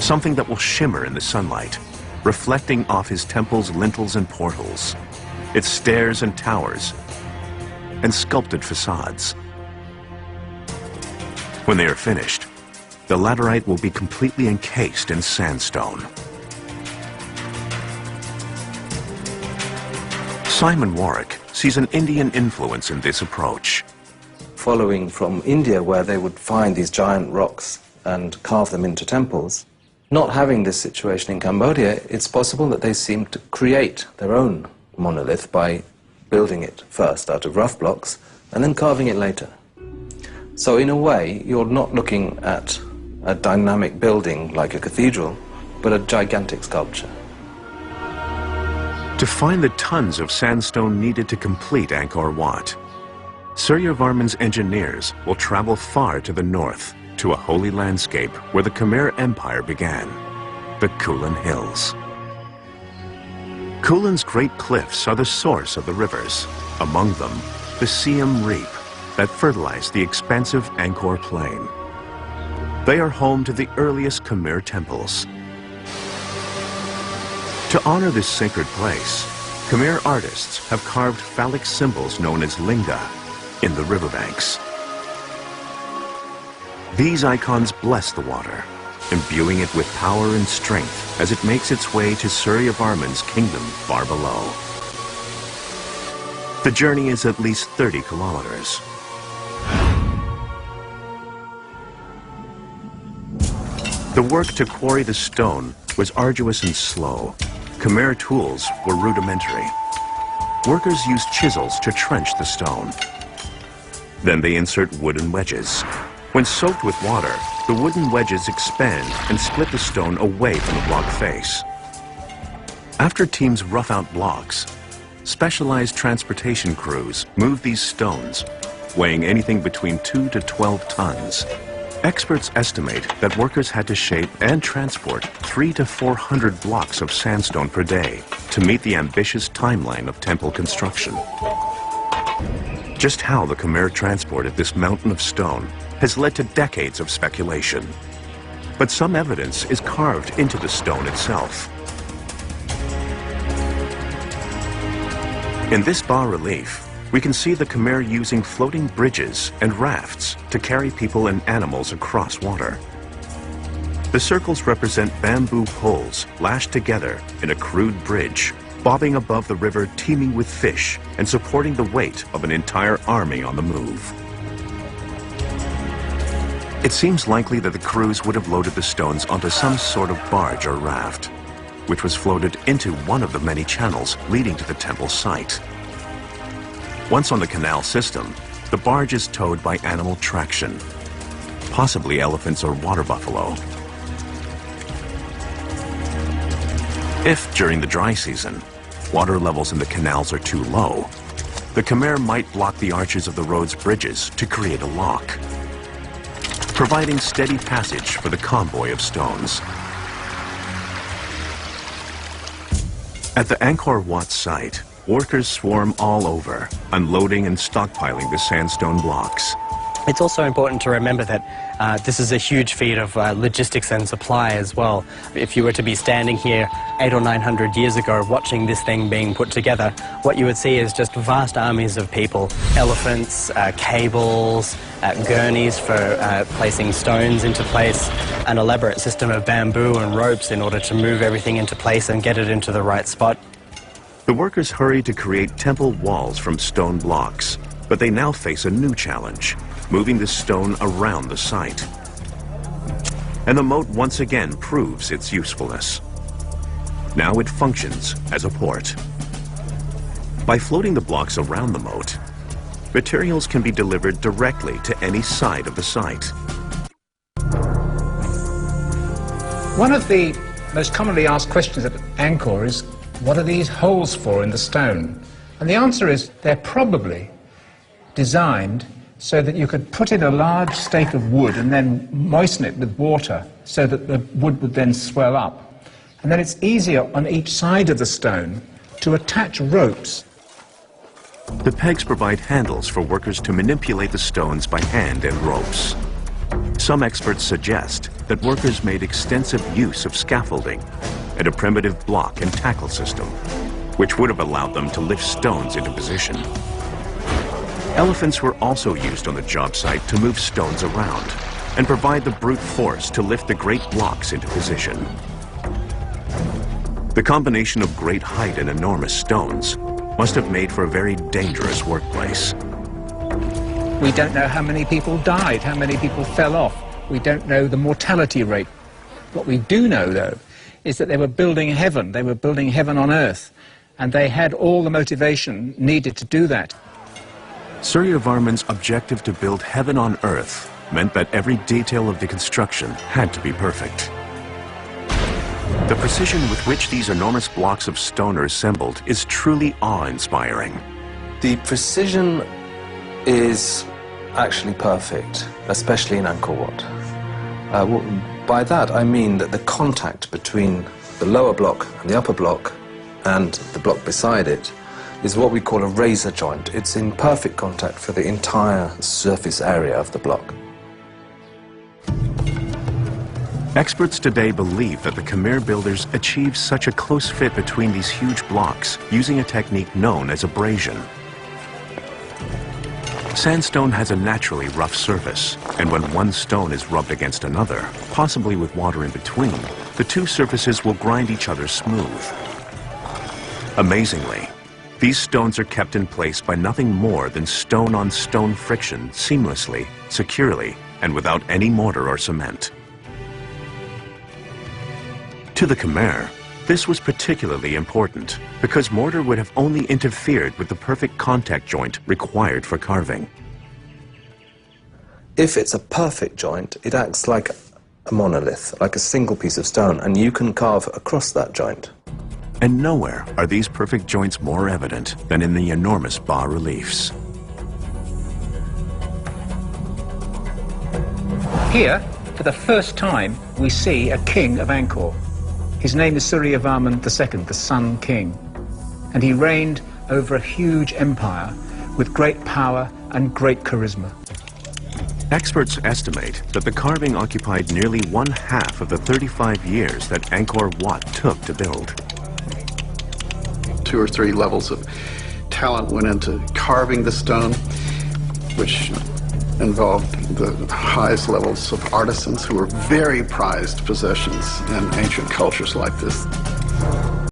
something that will shimmer in the sunlight, reflecting off his temple's lintels and portals, its stairs and towers, and sculpted facades. When they are finished, the laterite will be completely encased in sandstone. Simon Warwick sees an Indian influence in this approach. Following from India, where they would find these giant rocks and carve them into temples, not having this situation in Cambodia, it's possible that they seem to create their own monolith by building it first out of rough blocks and then carving it later. So in a way, you're not looking at a dynamic building like a cathedral, but a gigantic sculpture. To find the tons of sandstone needed to complete Angkor Wat, Suryavarman's engineers will travel far to the north to a holy landscape where the Khmer Empire began, the Kulin Hills. Kulin's great cliffs are the source of the rivers, among them the Siam Reap that fertilize the expansive Angkor Plain. They are home to the earliest Khmer temples. To honor this sacred place, Khmer artists have carved phallic symbols known as linga in the riverbanks. These icons bless the water, imbuing it with power and strength as it makes its way to Suryavarman's kingdom far below. The journey is at least 30 kilometers. The work to quarry the stone was arduous and slow. Khmer tools were rudimentary. Workers used chisels to trench the stone. Then they insert wooden wedges. When soaked with water, the wooden wedges expand and split the stone away from the block face. After teams rough out blocks, specialized transportation crews move these stones, weighing anything between 2 to 12 tons. Experts estimate that workers had to shape and transport 300 to 400 blocks of sandstone per day to meet the ambitious timeline of temple construction. Just how the Khmer transported this mountain of stone has led to decades of speculation. But some evidence is carved into the stone itself. In this bas-relief, we can see the Khmer using floating bridges and rafts to carry people and animals across water. The circles represent bamboo poles lashed together in a crude bridge, bobbing above the river teeming with fish and supporting the weight of an entire army on the move. It seems likely that the crews would have loaded the stones onto some sort of barge or raft, which was floated into one of the many channels leading to the temple site. Once on the canal system, the barge is towed by animal traction, possibly elephants or water buffalo. If, during the dry season, water levels in the canals are too low, the Khmer might block the arches of the road's bridges to create a lock, providing steady passage for the convoy of stones. At the Angkor Wat site, workers swarm all over, unloading and stockpiling the sandstone blocks. It's also important to remember that this is a huge feat of logistics and supply as well. If you were to be standing here 800 or 900 years ago watching this thing being put together, what you would see is just vast armies of people. Elephants, cables, gurneys for placing stones into place, an elaborate system of bamboo and ropes in order to move everything into place and get it into the right spot. The workers hurry to create temple walls from stone blocks, but they now face a new challenge, moving the stone around the site. And the moat once again proves its usefulness. Now it functions as a port. By floating the blocks around the moat, materials can be delivered directly to any side of the site. One of the most commonly asked questions at Angkor is, what are these holes for in the stone? And the answer is they're probably designed so that you could put in a large stake of wood and then moisten it with water so that the wood would then swell up. And then it's easier on each side of the stone to attach ropes. The pegs provide handles for workers to manipulate the stones by hand and ropes. Some experts suggest that workers made extensive use of scaffolding and a primitive block and tackle system, which would have allowed them to lift stones into position. Elephants were also used on the job site to move stones around and provide the brute force to lift the great blocks into position. The combination of great height and enormous stones must have made for a very dangerous workplace. We don't know how many people died, how many people fell off. We don't know the mortality rate. What we do know, though, is that they were building heaven. They were building heaven on earth, and they had all the motivation needed to do that. Surya Varman's objective to build heaven on earth meant that every detail of the construction had to be perfect. The precision with which these enormous blocks of stone are assembled is truly awe-inspiring. The precision is actually perfect, especially in Angkor Wat. By that I mean that the contact between the lower block and the upper block and the block beside it is what we call a razor joint. It's in perfect contact for the entire surface area of the block. Experts today believe that the Khmer builders achieved such a close fit between these huge blocks using a technique known as abrasion. Sandstone has a naturally rough surface, and when one stone is rubbed against another, possibly with water in between, the two surfaces will grind each other smooth. Amazingly, these stones are kept in place by nothing more than stone-on-stone friction seamlessly, securely, and without any mortar or cement. To the Khmer, this was particularly important because mortar would have only interfered with the perfect contact joint required for carving. If it's a perfect joint, it acts like a monolith, like a single piece of stone, and you can carve across that joint. And nowhere are these perfect joints more evident than in the enormous bas-reliefs. Here, for the first time, we see a king of Angkor. His name is Surya Varman II, the Sun King, and he reigned over a huge empire with great power and great charisma. Experts estimate that the carving occupied nearly 1/2 of the 35 years that Angkor Wat took to build. 2 or 3 levels of talent went into carving the stone, which involved the highest levels of artisans who were very prized possessions in ancient cultures like this.